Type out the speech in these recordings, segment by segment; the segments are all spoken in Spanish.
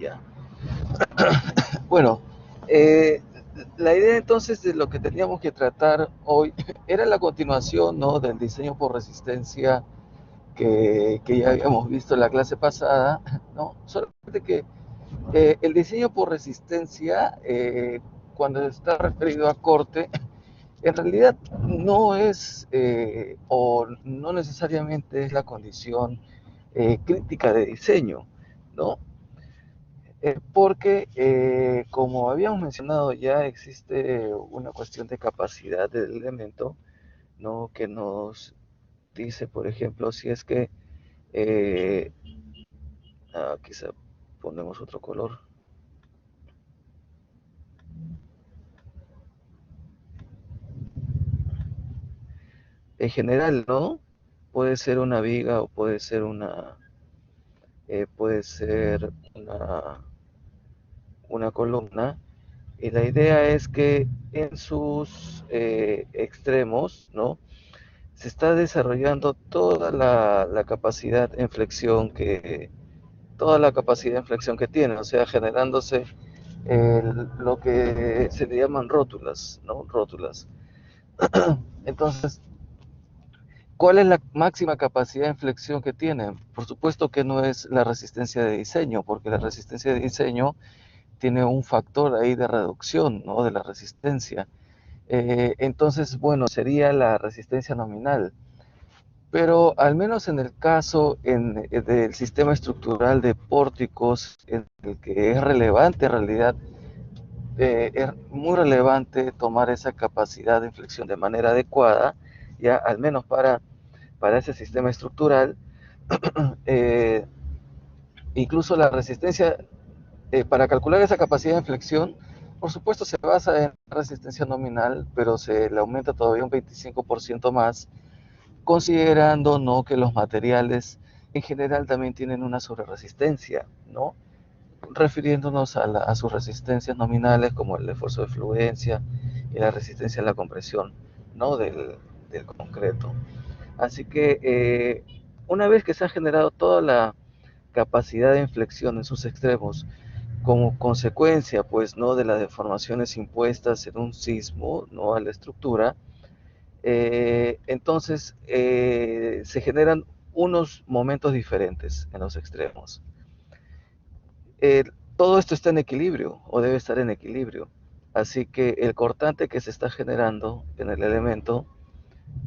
Ya. Bueno, eh, la idea entonces de lo que teníamos que tratar hoy era la continuación, ¿no?, del diseño por resistencia que ya habíamos visto en la clase pasada, ¿no? Solamente que el diseño por resistencia, cuando está referido a corte, en realidad no es o no necesariamente es la condición crítica de diseño, ¿no? Porque, como habíamos mencionado ya, existe una cuestión de capacidad del elemento, ¿no?, que nos dice, por ejemplo, si es que, eh, quizá ponemos otro color. En general, ¿no? Puede ser una viga o puede ser una columna. Y la idea es que en sus extremos, ¿no?, se está desarrollando la capacidad en flexión toda la capacidad en flexión que tiene, o sea, generándose lo que se le llaman rótulas, ¿no? Rótulas. Entonces, ¿cuál es la máxima capacidad de flexión que tienen? Por supuesto que no es la resistencia de diseño, porque la resistencia de diseño tiene un factor ahí de reducción, ¿no?, de la resistencia. Entonces, bueno, sería la resistencia nominal. Pero al menos en el caso del sistema estructural de pórticos, en el que es relevante en realidad, es muy relevante tomar esa capacidad de inflexión de manera adecuada, ya al menos para ese sistema estructural. eh, Incluso la resistencia, para calcular esa capacidad de inflexión, por supuesto se basa en resistencia nominal, pero se le aumenta todavía un 25% más, considerando, ¿no?, que los materiales en general también tienen una sobreresistencia, ¿no?, refiriéndonos a sus resistencias nominales como el esfuerzo de fluencia y la resistencia a la compresión, ¿no?, del concreto. Así que una vez que se ha generado toda la capacidad de inflexión en sus extremos, como consecuencia, pues, no, de las deformaciones impuestas en un sismo, no, a la estructura, entonces se generan unos momentos diferentes en los extremos. Eh, Todo esto está en equilibrio o debe estar en equilibrio, así que el cortante que se está generando en el elemento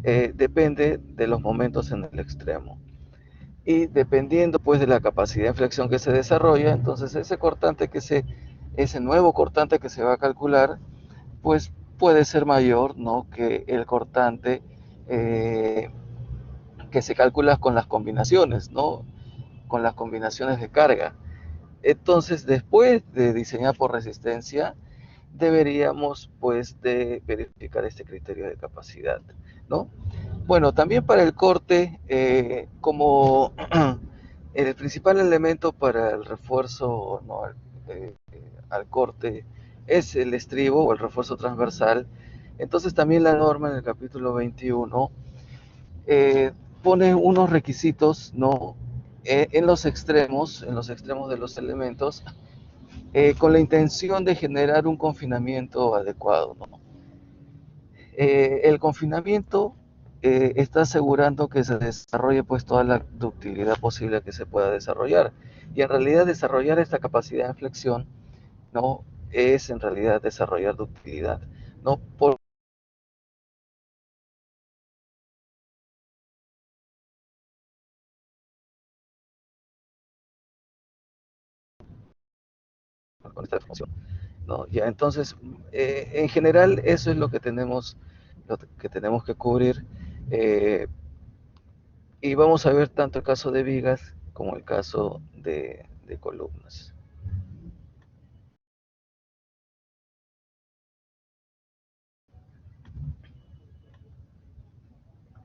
depende de los momentos en el extremo. Y dependiendo, pues, de la capacidad de flexión que se desarrolla, entonces ese nuevo cortante que se va a calcular, pues puede ser mayor, ¿no?, que el cortante eh, que se calcula con las combinaciones, ¿no?, con las combinaciones de carga. Entonces, después de diseñar por resistencia, deberíamos, pues, de verificar este criterio de capacidad, ¿no? Bueno, también para el corte, como el principal elemento para el refuerzo, ¿no?, al corte es el estribo o el refuerzo transversal. Entonces también la norma en el capítulo 21 eh, pone unos requisitos, ¿no?, en los extremos de los elementos, con la intención de generar un confinamiento adecuado, ¿no? El confinamiento está asegurando que se desarrolle, pues, toda la ductilidad posible que se pueda desarrollar. Y en realidad desarrollar esta capacidad de flexión no es en realidad desarrollar ductilidad, no por con esta función, ¿no? Ya, entonces, en general eso es lo que tenemos que cubrir, eh, y vamos a ver tanto el caso de vigas como el caso de columnas.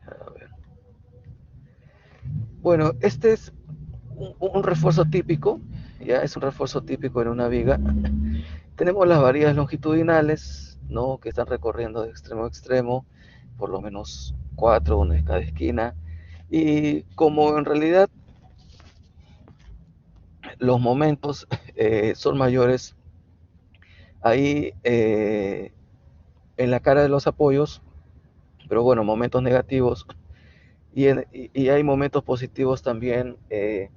A ver. Bueno, este es un refuerzo típico, ya es un refuerzo típico en una viga. Tenemos las varillas longitudinales, ¿no?, que están recorriendo de extremo a extremo, por lo menos 4, una en cada esquina. Y como en realidad los momentos son mayores ahí en la cara de los apoyos, pero bueno, momentos negativos y hay momentos positivos también que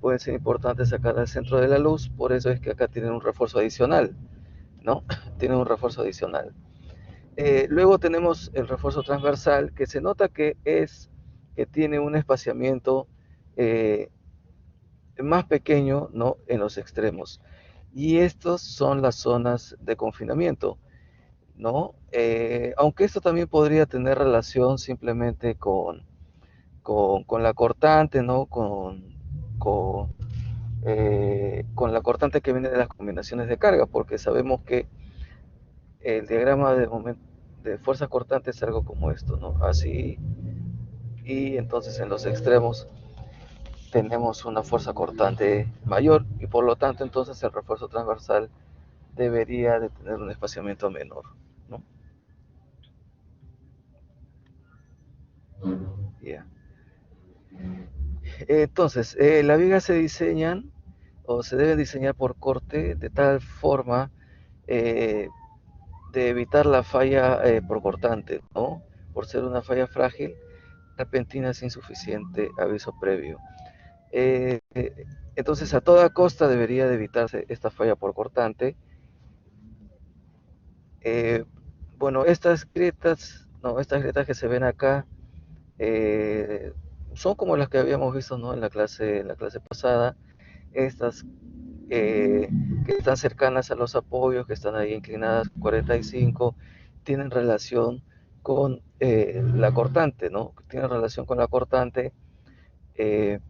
pueden ser importantes acá en el centro de la luz, por eso es que acá tienen un refuerzo adicional, ¿no? Tienen un refuerzo adicional. Luego tenemos el refuerzo transversal, que se nota que tiene un espaciamiento eh, más pequeño, ¿no? En los extremos. Y estas son las zonas de confinamiento, ¿no? Aunque esto también podría tener relación simplemente con la cortante, ¿no? Con la cortante que viene de las combinaciones de carga, porque sabemos que el diagrama de fuerza cortante es algo como esto, ¿no? Así, y entonces en los extremos tenemos una fuerza cortante mayor y por lo tanto entonces el refuerzo transversal debería de tener un espaciamiento menor, ¿no? Yeah. Entonces, las vigas se diseñan o se deben diseñar por corte de tal forma eh, de evitar la falla por cortante, ¿no? Por ser una falla frágil, repentina sin suficiente aviso previo. Eh, entonces, a toda costa debería de evitarse esta falla por cortante. Eh, bueno, estas grietas que se ven acá eh, son como las que habíamos visto, ¿no? En la clase pasada. Estas que están cercanas a los apoyos, que están ahí inclinadas 45, tienen relación con la cortante, ¿no? Tienen relación con la cortante, eh,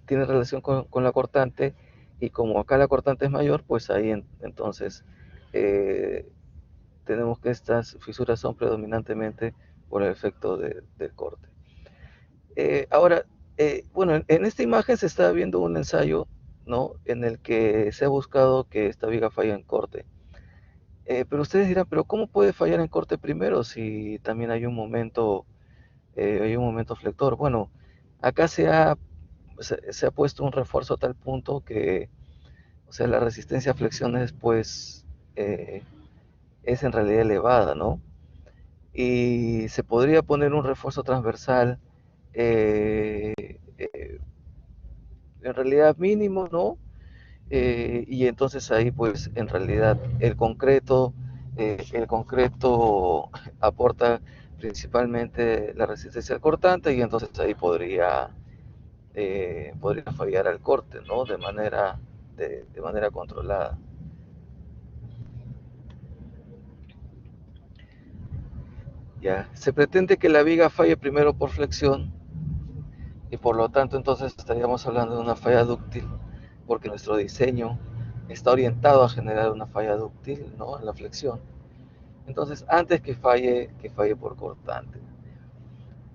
tiene relación con la cortante, y como acá la cortante es mayor, pues ahí entonces eh, tenemos que estas fisuras son predominantemente por el efecto del corte. Ahora, bueno, en esta imagen se está viendo un ensayo, ¿no? En el que se ha buscado que esta viga falle en corte. Pero ustedes dirán, pero ¿cómo puede fallar en corte primero si también hay un momento flector? Bueno, acá se ha puesto un refuerzo a tal punto que, o sea, la resistencia a flexiones, pues, es en realidad elevada, ¿no? Y se podría poner un refuerzo transversal eh, eh, en realidad mínimo, ¿no? Y entonces ahí pues en realidad el concreto aporta principalmente la resistencia al cortante y entonces ahí podría fallar al corte, ¿no? De manera controlada. Ya, se pretende que la viga falle primero por flexión y por lo tanto entonces estaríamos hablando de una falla dúctil porque nuestro diseño está orientado a generar una falla dúctil, ¿no? En la flexión. Entonces, antes que falle por cortante.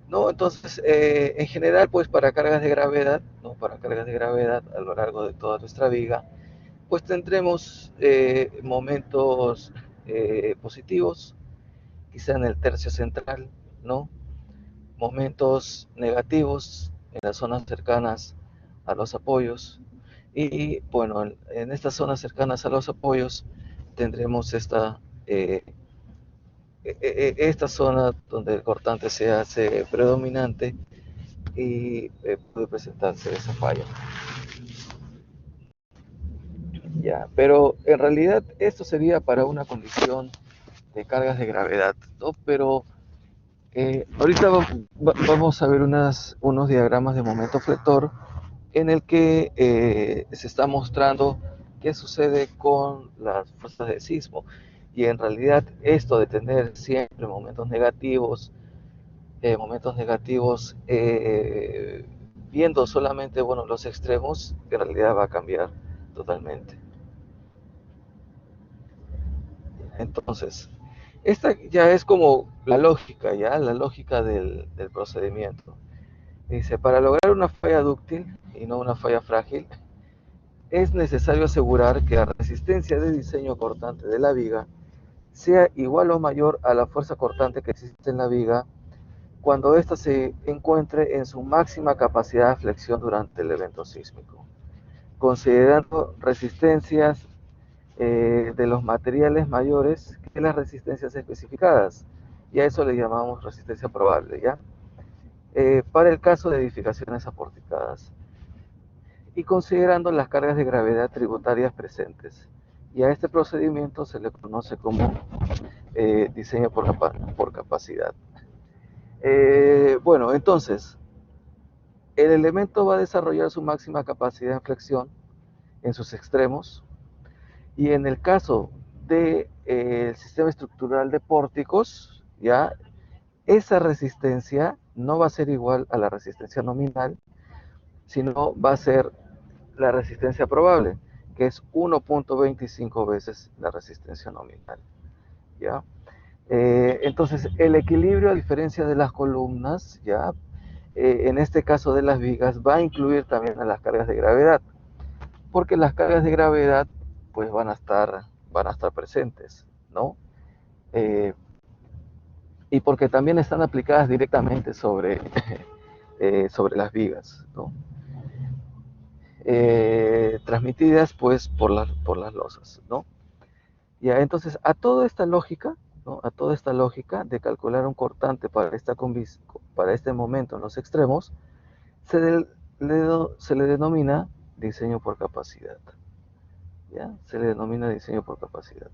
¿No? Entonces, en general, pues para cargas de gravedad, ¿no? Para cargas de gravedad a lo largo de toda nuestra viga, pues tendremos momentos positivos, quizá en el tercio central, ¿no? Momentos negativos en las zonas cercanas a los apoyos. Y bueno, en estas zonas cercanas a los apoyos tendremos esta zona donde el cortante se hace predominante y puede presentarse esa falla. Ya, pero en realidad esto sería para una condición de cargas de gravedad, ¿no? Pero ahorita vamos a ver unos diagramas de momento flector en el que se está mostrando qué sucede con las fuerzas de sismo. Y en realidad esto de tener siempre momentos negativos viendo solamente, bueno, los extremos, en realidad va a cambiar totalmente. Entonces, esta ya es como la lógica, ya, la lógica del procedimiento. Dice, para lograr una falla dúctil y no una falla frágil, es necesario asegurar que la resistencia de diseño cortante de la viga sea igual o mayor a la fuerza cortante que existe en la viga cuando ésta se encuentre en su máxima capacidad de flexión durante el evento sísmico, considerando resistencias de los materiales mayores que las resistencias especificadas, y a eso le llamamos resistencia probable, ¿ya? Para el caso de edificaciones aporticadas, y considerando las cargas de gravedad tributarias presentes. Y a este procedimiento se le conoce como diseño por capacidad. Bueno, entonces, el elemento va a desarrollar su máxima capacidad de flexión en sus extremos, y en el caso del sistema estructural de pórticos, ya esa resistencia no va a ser igual a la resistencia nominal, sino va a ser la resistencia probable, que es 1.25 veces la resistencia nominal, ¿ya? Entonces, el equilibrio, a diferencia de las columnas, ¿ya? En este caso de las vigas, va a incluir también a las cargas de gravedad, porque las cargas de gravedad pues van a estar presentes, ¿no? Eh, y porque también están aplicadas directamente sobre las vigas, ¿no? Transmitidas pues por las losas, ¿no? Ya, entonces a toda esta lógica, ¿no? A toda esta lógica de calcular un cortante para este momento en los extremos, se, se le denomina diseño por capacidad, ¿ya? Se le denomina diseño por capacidad.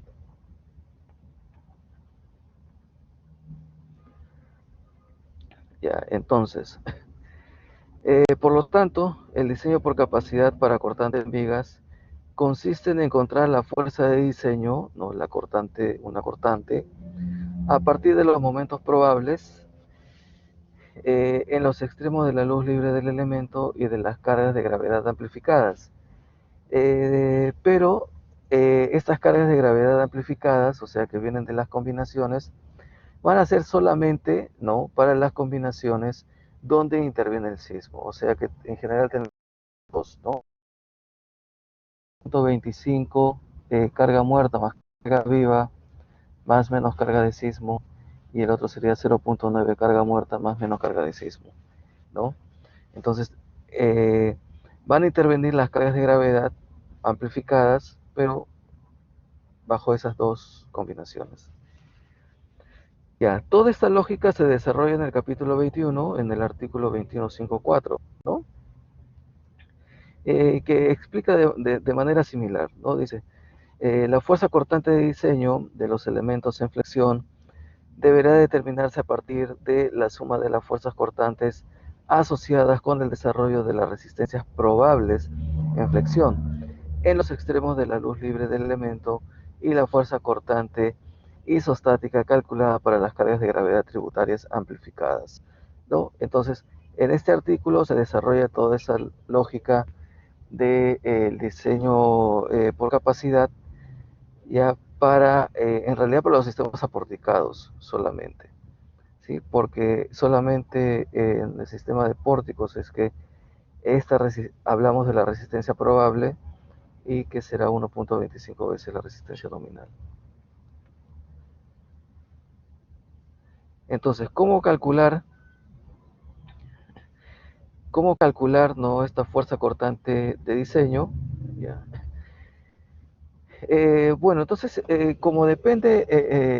Ya, entonces, por lo tanto, el diseño por capacidad para cortantes en vigas consiste en encontrar la fuerza de diseño, ¿no? Una cortante, a partir de los momentos probables en los extremos de la luz libre del elemento y de las cargas de gravedad amplificadas. Pero estas cargas de gravedad amplificadas, o sea que vienen de las combinaciones, van a ser solamente, ¿no?, para las combinaciones donde interviene el sismo. O sea que en general tenemos dos, ¿no? 0.25 carga muerta más carga viva más menos carga de sismo, y el otro sería 0.9 carga muerta más menos carga de sismo, ¿no? Entonces, eh, van a intervenir las cargas de gravedad amplificadas, pero bajo esas dos combinaciones. Ya, toda esta lógica se desarrolla en el capítulo 21, en el artículo 21.5.4, ¿no? Que explica de manera similar, ¿no? Dice, la fuerza cortante de diseño de los elementos en flexión deberá determinarse a partir de la suma de las fuerzas cortantes asociadas con el desarrollo de las resistencias probables en flexión en los extremos de la luz libre del elemento y la fuerza cortante isostática calculada para las cargas de gravedad tributarias amplificadas, ¿no? Entonces, en este artículo se desarrolla toda esa lógica del diseño por capacidad, ya para, en realidad para los sistemas aporticados solamente, ¿sí? Porque solamente en el sistema de pórticos es que hablamos de la resistencia probable, y que será 1.25 veces la resistencia nominal. Entonces, cómo calcular, ¿no?, esta fuerza cortante de diseño? Ya. Bueno, entonces, como depende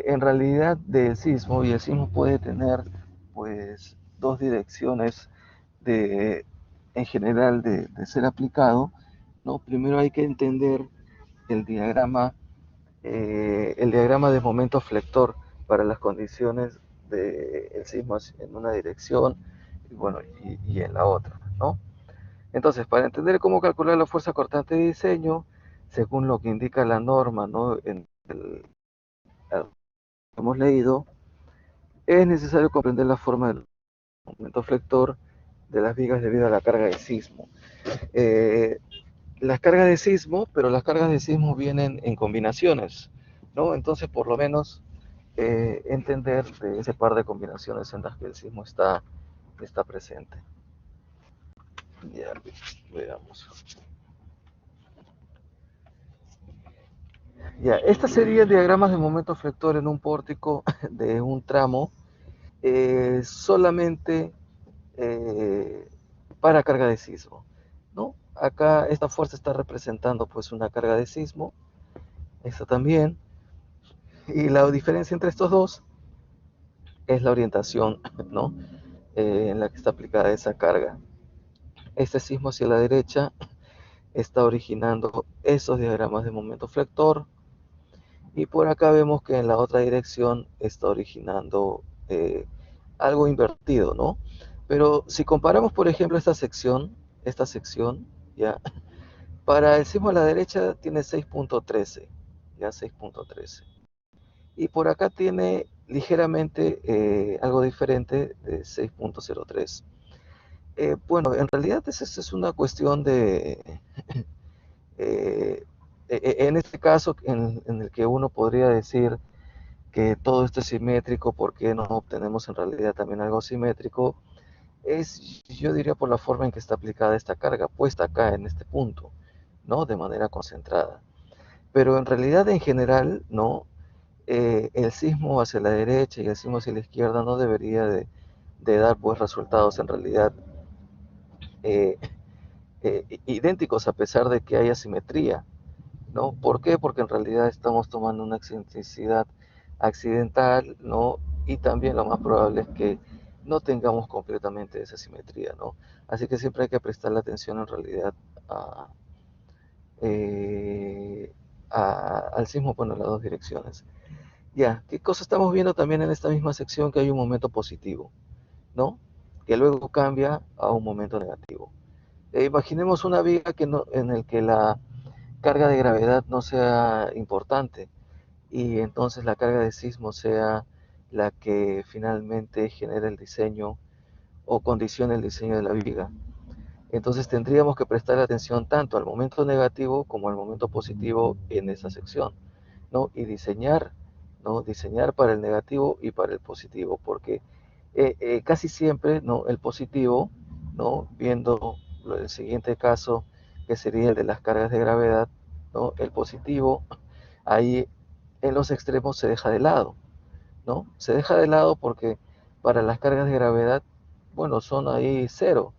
en realidad del sismo, y el sismo puede tener pues dos direcciones de, en general de ser aplicado, ¿no? Primero hay que entender el diagrama, el diagrama de momento flector para las condiciones del sismo en una dirección y, bueno, y en la otra, ¿no? Entonces, para entender cómo calcular la fuerza cortante de diseño, según lo que indica la norma, ¿no?, en el que hemos leído, es necesario comprender la forma del momento flector de las vigas debido a la carga de sismo. Eh, las cargas de sismo, pero las cargas de sismo vienen en combinaciones, ¿no? Entonces, por lo menos, entender de ese par de combinaciones en las que el sismo está presente. Ya, veamos. Ya, esta sería diagramas de momento flector en un pórtico de un tramo solamente para carga de sismo, ¿no? Acá esta fuerza está representando pues una carga de sismo, esta también, y la diferencia entre estos dos es la orientación, ¿no? En la que está aplicada esa carga. Este sismo hacia la derecha está originando esos diagramas de momento flector, y por acá vemos que en la otra dirección está originando algo invertido, ¿no? Pero si comparamos, por ejemplo, esta sección, ya, para el sismo a la derecha tiene 6.13, ya 6.13. Y por acá tiene ligeramente algo diferente de 6.03. Bueno, en realidad es una cuestión de, eh, en este caso, en el que uno podría decir que todo esto es simétrico, ¿por qué no obtenemos en realidad también algo simétrico? Es, yo diría, por la forma en que está aplicada esta carga, puesta acá en este punto, ¿no? De manera concentrada. Pero en realidad, en general, ¿no? El sismo hacia la derecha y el sismo hacia la izquierda no debería de dar pues resultados en realidad eh, idénticos, a pesar de que haya simetría, ¿no? ¿Por qué? Porque en realidad estamos tomando una excentricidad accidental, ¿no? Y también lo más probable es que no tengamos completamente esa simetría, ¿no? Así que siempre hay que prestarle atención en realidad a, eh, al sismo, bueno, en las dos direcciones. Ya, ¿qué cosa estamos viendo también en esta misma sección? Que hay un momento positivo, ¿no? Que luego cambia a un momento negativo. Imaginemos una viga que no, en el que la carga de gravedad no sea importante, y entonces la carga de sismo sea la que finalmente genera el diseño o condiciona el diseño de la viga. Entonces tendríamos que prestar atención tanto al momento negativo como al momento positivo en esa sección, ¿no? Y diseñar, ¿no? Diseñar para el negativo y para el positivo, porque casi siempre, ¿no? El positivo, ¿no? Viendo el siguiente caso, que sería el de las cargas de gravedad, ¿no? El positivo, ahí en los extremos se deja de lado, ¿no? Se deja de lado porque para las cargas de gravedad, bueno, son ahí cero,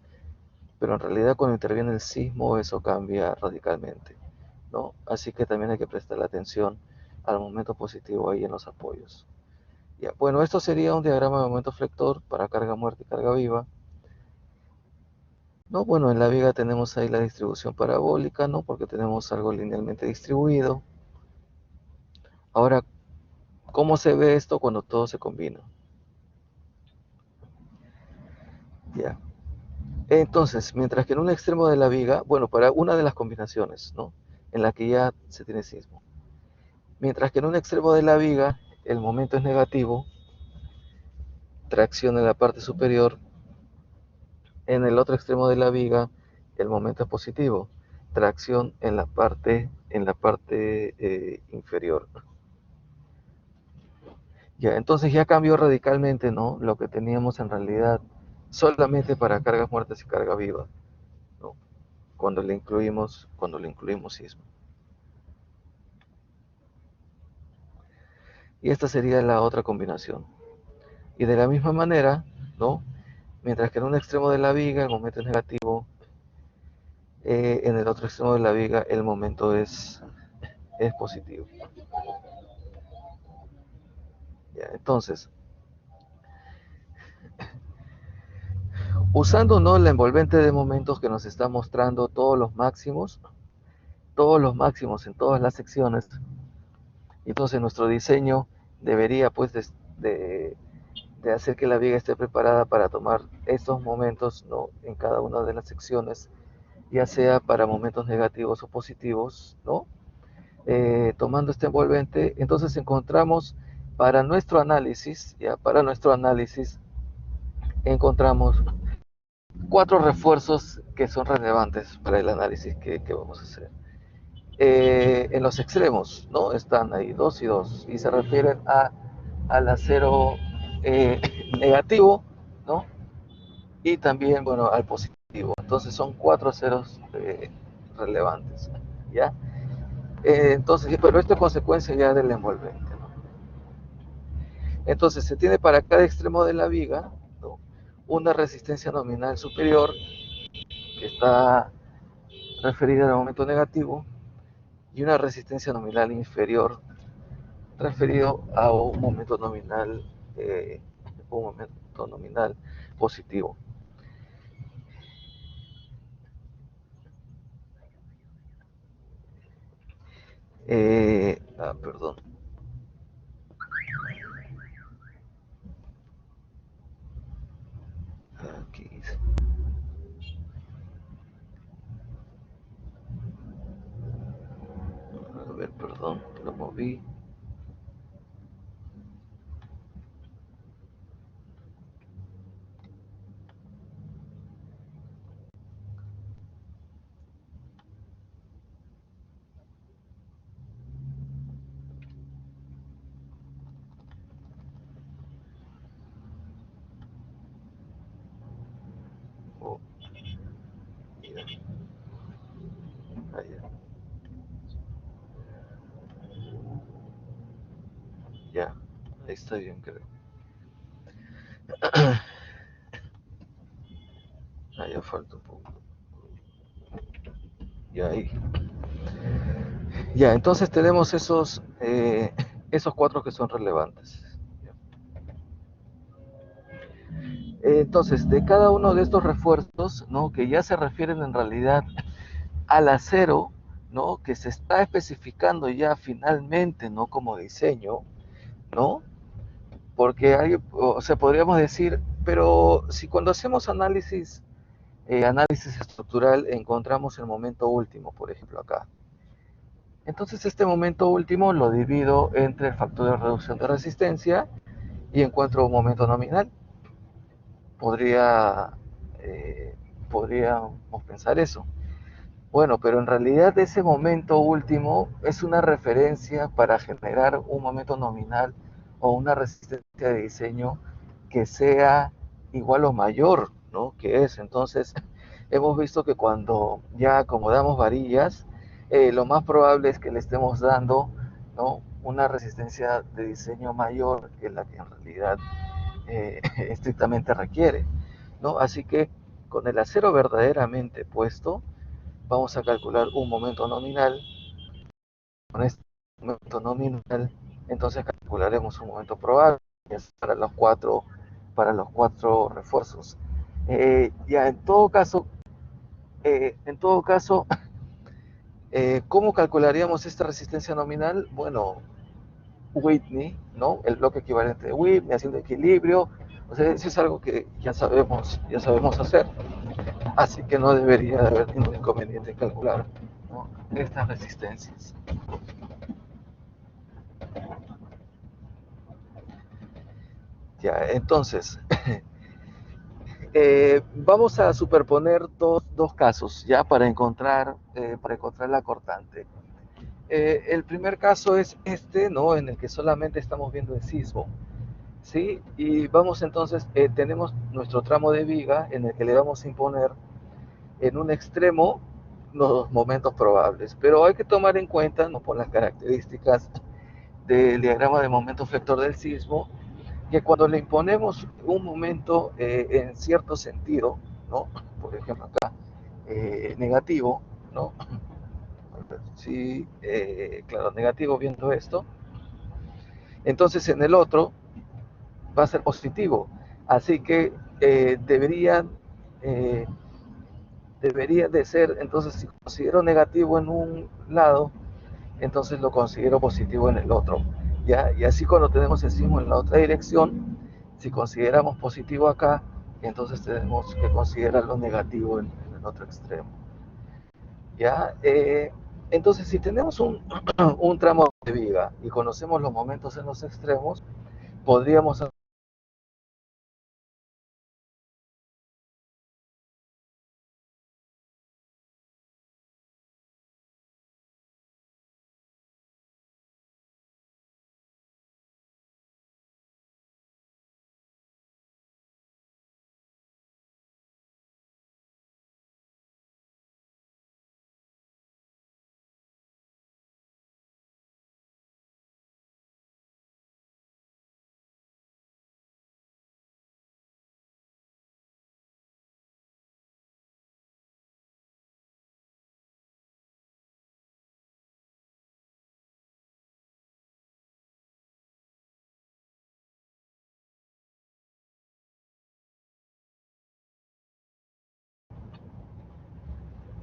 pero en realidad cuando interviene el sismo eso cambia radicalmente, ¿no? Así que también hay que prestar atención al momento positivo ahí en los apoyos. Ya, bueno, esto sería un diagrama de momento flector para carga muerta y carga viva, ¿no? Bueno, en la viga tenemos ahí la distribución parabólica, ¿no? Porque tenemos algo linealmente distribuido. Ahora, ¿cómo se ve esto cuando todo se combina? Ya. Entonces, mientras que en un extremo de la viga, bueno, para una de las combinaciones, ¿no? En la que ya se tiene sismo. Mientras que en un extremo de la viga el momento es negativo, tracción en la parte superior, en el otro extremo de la viga el momento es positivo, tracción en la parte inferior. Ya, entonces ya cambió radicalmente, ¿no? Lo que teníamos en realidad solamente para cargas muertas y carga viva, ¿no? Cuando le incluimos sismo. Y esta sería la otra combinación. Y de la misma manera, ¿no? Mientras que en un extremo de la viga el momento es negativo, en el otro extremo de la viga el momento es positivo. ¿Ya? Entonces, usando, ¿no? La envolvente de momentos que nos está mostrando todos los máximos en todas las secciones, entonces nuestro diseño debería pues de hacer que la viga esté preparada para tomar estos momentos, ¿no? En cada una de las secciones, ya sea para momentos negativos o positivos, ¿no? Tomando este envolvente, entonces encontramos para nuestro análisis encontramos cuatro refuerzos que son relevantes para el análisis que vamos a hacer. En los extremos, ¿no? Están ahí 2 y 2 y se refieren al acero negativo, ¿no? Y también, bueno, al positivo. Entonces son cuatro aceros relevantes, ¿ya? Entonces, pero esto es consecuencia ya del envolvente, ¿no? Entonces se tiene para cada extremo de la viga, ¿no?, una resistencia nominal superior que está referida al momento negativo y una resistencia nominal inferior referido a un momento nominal positivo. Perdón. Aquí. A ver, perdón, lo moví. Oh, ya, ya, ya, ahí está bien, creo. Ya falta un poco. Ya ahí. Ya, entonces tenemos esos cuatro que son relevantes. Entonces, de cada uno de estos refuerzos, ¿no?, que ya se refieren en realidad al acero, ¿no?, que se está especificando ya finalmente, ¿no?, como diseño, ¿no? Porque hay, o sea, podríamos decir, pero si cuando hacemos análisis estructural, encontramos el momento último, por ejemplo, acá. Entonces, este momento último lo divido entre el factor de reducción de resistencia y encuentro un momento nominal. Podría, eh, podríamos pensar eso. Bueno, pero en realidad ese momento último es una referencia para generar un momento nominal o una resistencia de diseño que sea igual o mayor, ¿no?, que es. Entonces, hemos visto que cuando ya acomodamos varillas, lo más probable es que le estemos dando, ¿no?, una resistencia de diseño mayor que la que en realidad estrictamente requiere, ¿no? Así que con el acero verdaderamente puesto, vamos a calcular un momento nominal. Con este momento nominal, entonces calcularemos un momento probable para los cuatro refuerzos. Ya en todo caso, ¿cómo calcularíamos esta resistencia nominal? Bueno, Whitney, ¿no?, el bloque equivalente de Whitney, haciendo equilibrio. O sea, eso es algo que ya sabemos hacer. Así que no debería de haber ningún inconveniente en calcular, ¿no?, estas resistencias. Ya, entonces, vamos a superponer dos casos ya para encontrar la cortante. El primer caso es este, ¿no?, en el que solamente estamos viendo el sismo, ¿sí? Y vamos entonces, tenemos nuestro tramo de viga en el que le vamos a imponer en un extremo los momentos probables, pero hay que tomar en cuenta, ¿no?, por las características del diagrama de momento vector del sismo, que cuando le imponemos un momento en cierto sentido, ¿no?, por ejemplo acá, negativo, ¿no? Sí, claro, negativo viendo esto, entonces en el otro va a ser positivo. Así que debería, eh, debería de ser, entonces si considero negativo en un lado, entonces lo considero positivo en el otro. ¿Ya? Y así cuando tenemos el sismo en la otra dirección, si consideramos positivo acá, entonces tenemos que considerarlo negativo en el otro extremo. ¿Ya? Entonces, si tenemos un tramo de viga y conocemos los momentos en los extremos, podríamos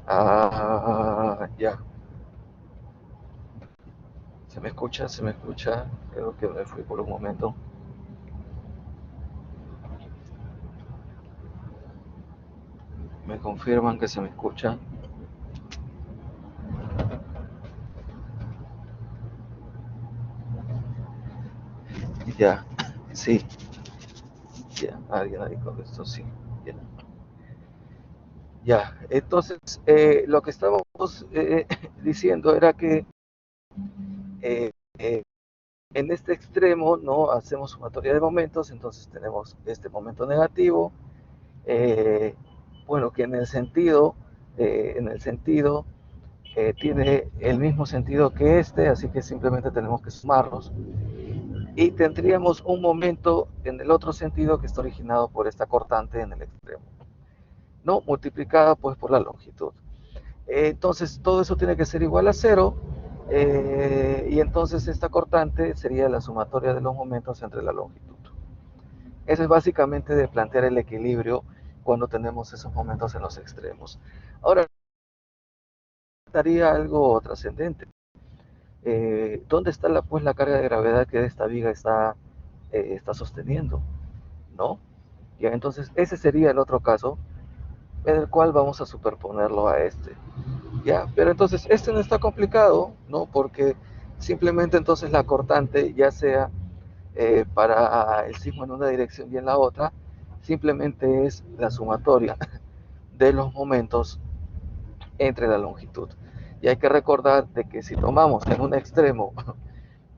Ya. ¿Se me escucha? ¿Se me escucha? Creo que me fui por un momento. ¿Me confirman que se me escucha? Ya. Sí. Ya. Alguien ahí con esto, sí. Ya. Ya. Entonces, lo que estábamos diciendo era que eh, eh, en este extremo, ¿no? Hacemos sumatoria de momentos, entonces tenemos este momento negativo, eh, bueno, que en el sentido tiene el mismo sentido que este, así que simplemente tenemos que sumarlos y tendríamos un momento en el otro sentido que está originado por esta cortante en el extremo, ¿no? Multiplicada pues por la longitud. Entonces todo eso tiene que ser igual a cero, y entonces esta cortante sería la sumatoria de los momentos entre la longitud. Eso es básicamente de plantear el equilibrio cuando tenemos esos momentos en los extremos. Ahora, estaría algo trascendente. ¿Dónde está pues la carga de gravedad que esta viga está sosteniendo? ¿No? Ya, entonces ese sería el otro caso en el cual vamos a superponerlo a este. Ya, pero entonces este no está complicado, ¿no? Porque simplemente entonces la cortante, ya sea para el sismo en una dirección y en la otra, simplemente es la sumatoria de los momentos entre la longitud. Y hay que recordar de que si tomamos en un extremo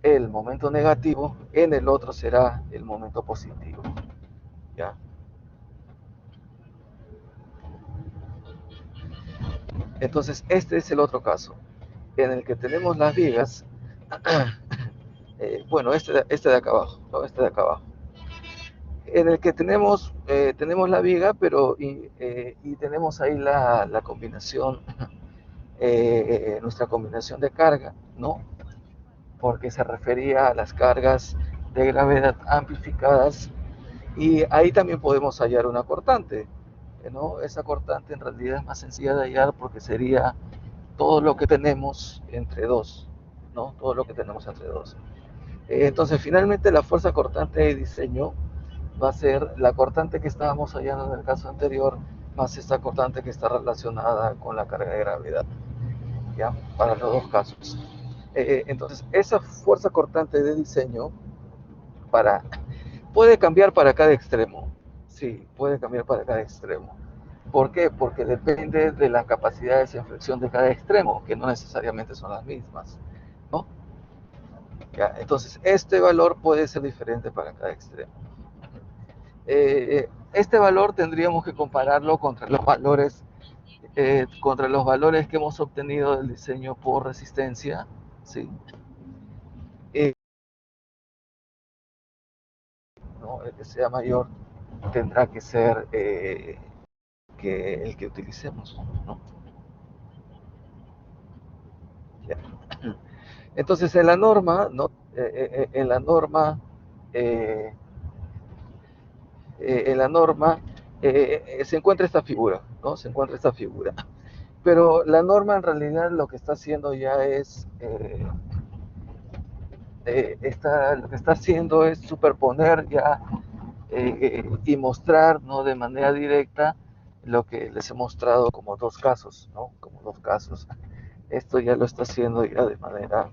el momento negativo, en el otro será el momento positivo. ¿Ya? Entonces, este es el otro caso, en el que tenemos las vigas, bueno, este de acá abajo, ¿no? Este de acá abajo, en el que tenemos la viga, pero y tenemos ahí la combinación, nuestra combinación de carga, ¿no? Porque se refería a las cargas de gravedad amplificadas, y ahí también podemos hallar una cortante, ¿no? Esa cortante en realidad es más sencilla de hallar porque sería todo lo que tenemos entre dos, ¿no? Todo lo que tenemos entre dos. Entonces, finalmente, la fuerza cortante de diseño va a ser la cortante que estábamos hallando en el caso anterior, más esta cortante que está relacionada con la carga de gravedad, ¿ya? Para los dos casos. Entonces, esa fuerza cortante de diseño para, puede cambiar para cada extremo. Sí, puede cambiar para cada extremo. ¿Por qué? Porque depende de las capacidades de inflexión de cada extremo, que no necesariamente son las mismas, ¿no? Ya, entonces, este valor puede ser diferente para cada extremo. Este valor tendríamos que compararlo contra los valores que hemos obtenido del diseño por resistencia, ¿sí? Eh, ¿No? El que sea mayor tendrá que ser que el que utilicemos, ¿no? Ya. Entonces, en la norma, ¿no? En la norma, eh, en la norma se encuentra esta figura, ¿no? Se encuentra esta figura. Pero la norma en realidad lo que está haciendo ya es, lo que está haciendo es superponer ya y mostrar, ¿no? De manera directa lo que les he mostrado como dos casos, ¿no? Como dos casos. Esto ya lo está haciendo ya de manera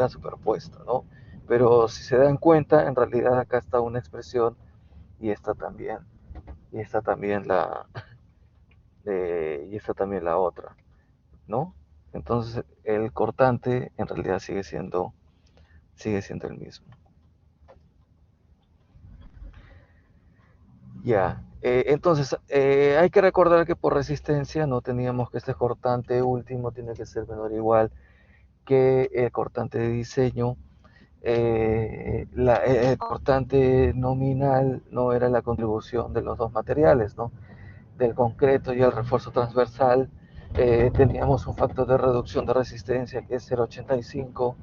superpuesta, ¿no? Pero si se dan cuenta, en realidad acá está una expresión y está también, y está también y está también la otra, ¿no? Entonces el cortante en realidad sigue siendo el mismo. Ya, entonces hay que recordar que por resistencia no teníamos que este cortante último tiene que ser menor o igual que el cortante de diseño. El cortante nominal no era la contribución de los dos materiales, ¿no? Del concreto y el refuerzo transversal. Teníamos un factor de reducción de resistencia que es 0,85.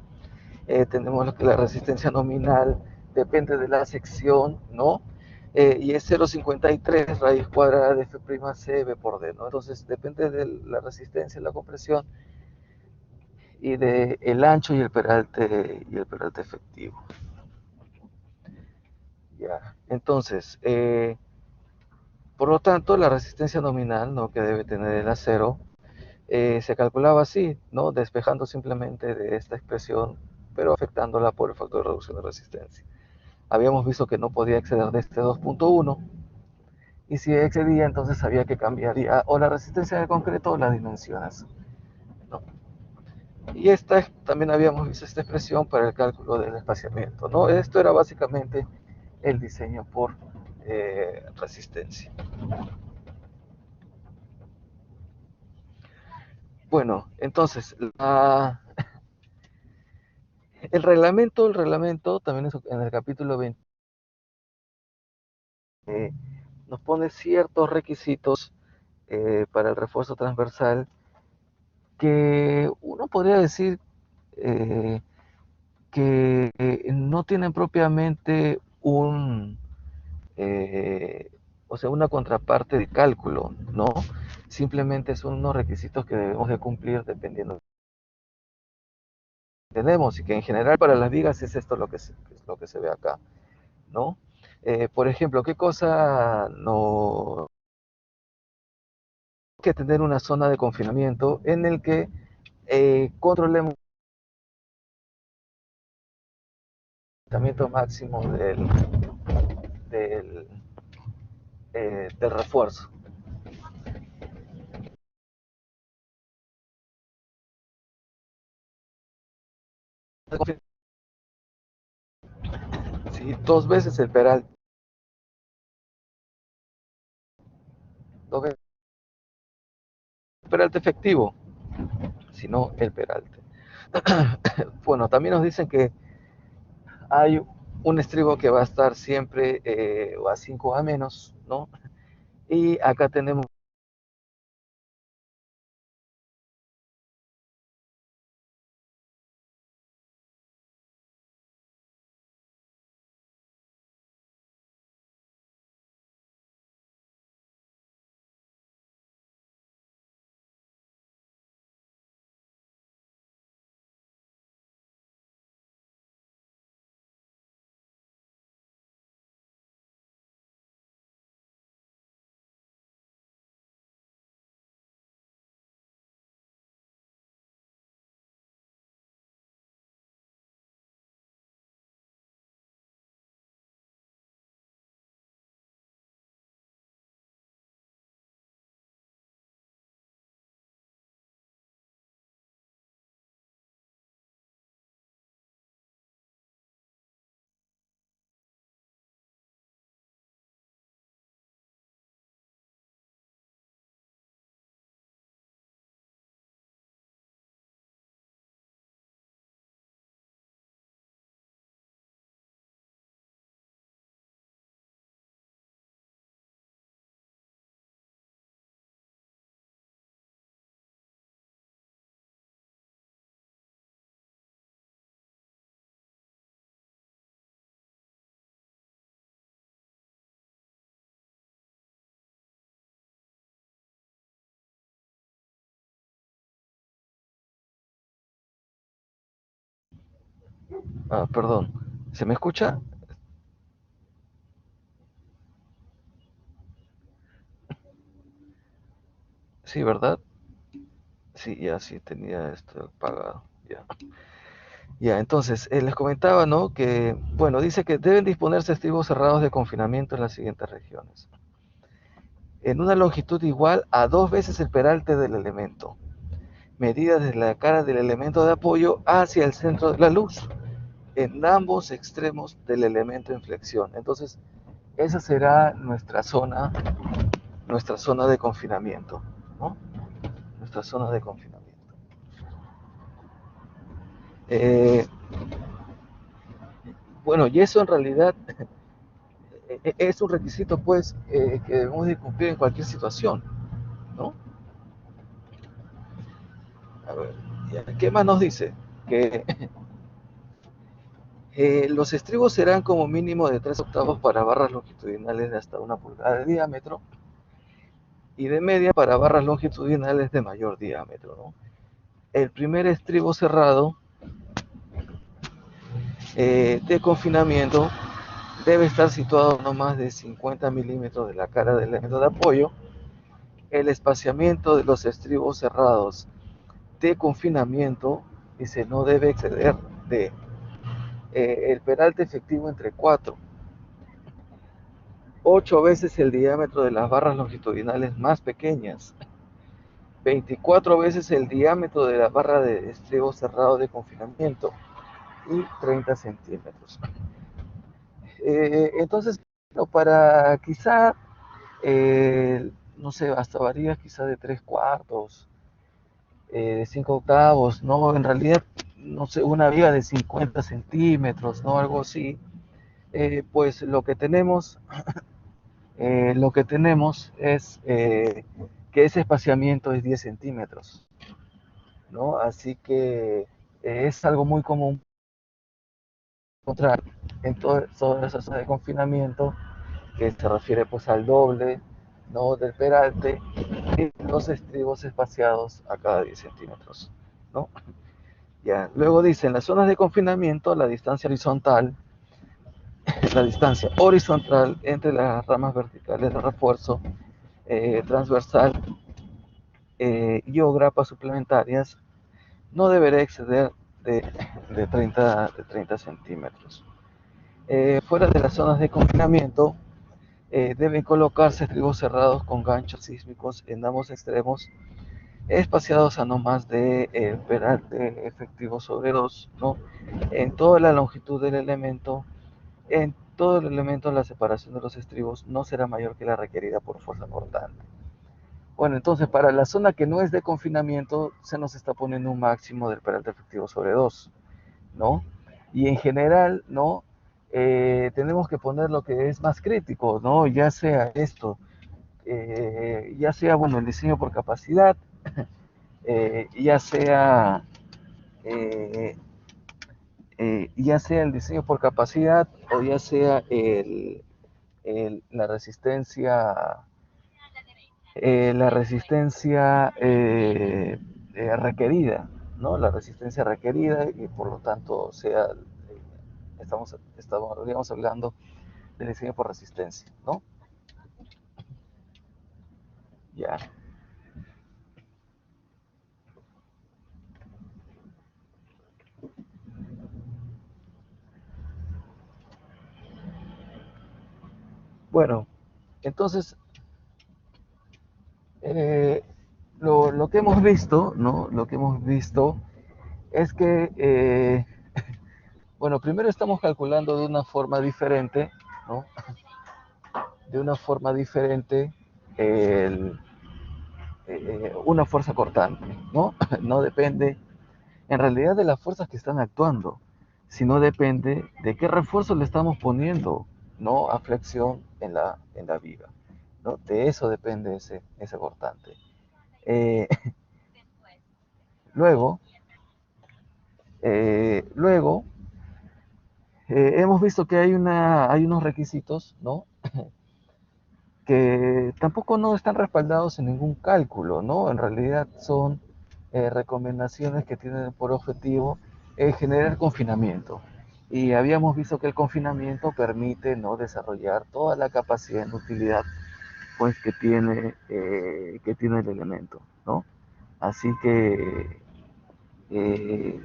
Tenemos que la resistencia nominal depende de la sección, ¿no? y es 0,53 raíz cuadrada de F' C B por D, ¿no? Entonces depende de la resistencia, la compresión y de el ancho y el peralte efectivo. Ya. Entonces, por lo tanto, la resistencia nominal, ¿no?, que debe tener el acero, se calculaba así, ¿no?, despejando simplemente de esta expresión, pero afectándola por el factor de reducción de resistencia. Habíamos visto que no podía exceder de este 2,1, y si excedía, entonces había que cambiar ya o la resistencia del concreto o las dimensiones, ¿no? Y también habíamos visto esta expresión para el cálculo del espaciamiento, ¿no? Esto era básicamente el diseño por resistencia. Bueno, entonces, el reglamento también en el capítulo 20 nos pone ciertos requisitos para el refuerzo transversal que uno podría decir eh, que no tienen propiamente eh, una contraparte de cálculo, ¿no? Simplemente son unos requisitos que debemos de cumplir dependiendo de lo que tenemos, y que en general para las vigas es esto lo que se ve acá, ¿no? Por ejemplo, ¿qué cosa no? Que tener una zona de confinamiento en el que controlemos el tratamiento máximo del, del refuerzo. Sí, dos veces el peralte, dos veces el peralte efectivo, sino el peralte. Bueno, también nos dicen que hay un estribo que va a estar siempre a 5A menos, ¿no? Y acá tenemos perdón, ¿se me escucha? Sí, ¿verdad? Sí, ya sí tenía esto pagado. Ya, ya entonces, les comentaba, ¿no? Que, bueno, dice que deben disponerse estribos cerrados de confinamiento en las siguientes regiones. En una longitud igual a dos veces el peralte del elemento, medida desde la cara del elemento de apoyo hacia el centro de la luz, en ambos extremos del elemento en flexión. Entonces, esa será nuestra zona de confinamiento, ¿no? Nuestra zona de confinamiento. Eh, bueno, y eso en realidad es un requisito, pues, que debemos de cumplir en cualquier situación, ¿no? A ver, ¿qué más nos dice? Que Los estribos serán como mínimo de 3 octavos para barras longitudinales de hasta 1 pulgada de diámetro y de media para barras longitudinales de mayor diámetro, ¿no? El primer estribo cerrado de confinamiento debe estar situado no más de 50 milímetros de la cara del elemento de apoyo. El espaciamiento de los estribos cerrados de confinamiento dice no debe exceder de el peralte efectivo entre 8 veces el diámetro de las barras longitudinales más pequeñas, 24 veces el diámetro de la barra de estribo cerrado de confinamiento y 30 centímetros. Entonces, no, para quizá, no sé, hasta varía quizá de 3 cuartos, de 5 octavos, ¿no? En realidad, no sé, una viga de 50 centímetros, ¿no? Algo así. Pues lo que tenemos es que ese espaciamiento es 10 centímetros, ¿no? Así que es algo muy común encontrar en todas esas zonas de confinamiento que se refiere pues al doble, ¿no? Del peralte y los estribos espaciados a cada 10 centímetros, ¿no? Ya. Luego dice, en las zonas de confinamiento la distancia horizontal entre las ramas verticales de refuerzo transversal y o grapas suplementarias no deberá exceder de, de 30 centímetros. Fuera de las zonas de confinamiento, deben colocarse estribos cerrados con ganchos sísmicos en ambos extremos, espaciados a no más de peralte efectivo sobre 2, ¿no? En toda la longitud del elemento, en todo el elemento la separación de los estribos no será mayor que la requerida por fuerza cortante. Bueno, entonces para la zona que no es de confinamiento se nos está poniendo un máximo del peralte efectivo sobre 2, ¿no? Y en general, ¿no? Tenemos que poner lo que es más crítico, ¿no? Ya sea esto, ya sea, bueno, el diseño por capacidad, ya sea, eh, ya sea el diseño por capacidad o ya sea la resistencia requerida, ¿no? La resistencia requerida y por lo tanto sea, estaríamos hablando del diseño por resistencia, ¿no? Ya. Bueno, entonces, eh, lo que hemos visto, ¿no? Lo que hemos visto es que, bueno, primero estamos calculando de una forma diferente, ¿no? De una forma diferente el, una fuerza cortante, ¿no? No depende en realidad de las fuerzas que están actuando, sino depende de qué refuerzo le estamos poniendo, ¿no? A flexión en la viga, ¿no? De eso depende ese cortante. Eh, luego, luego hemos visto que hay unos requisitos, ¿no? Que tampoco no están respaldados en ningún cálculo, ¿no? En realidad son recomendaciones que tienen por objetivo generar confinamiento. Y habíamos visto que el confinamiento permite, ¿no? Desarrollar toda la capacidad de utilidad pues, que tiene el elemento, ¿no? Así que eh,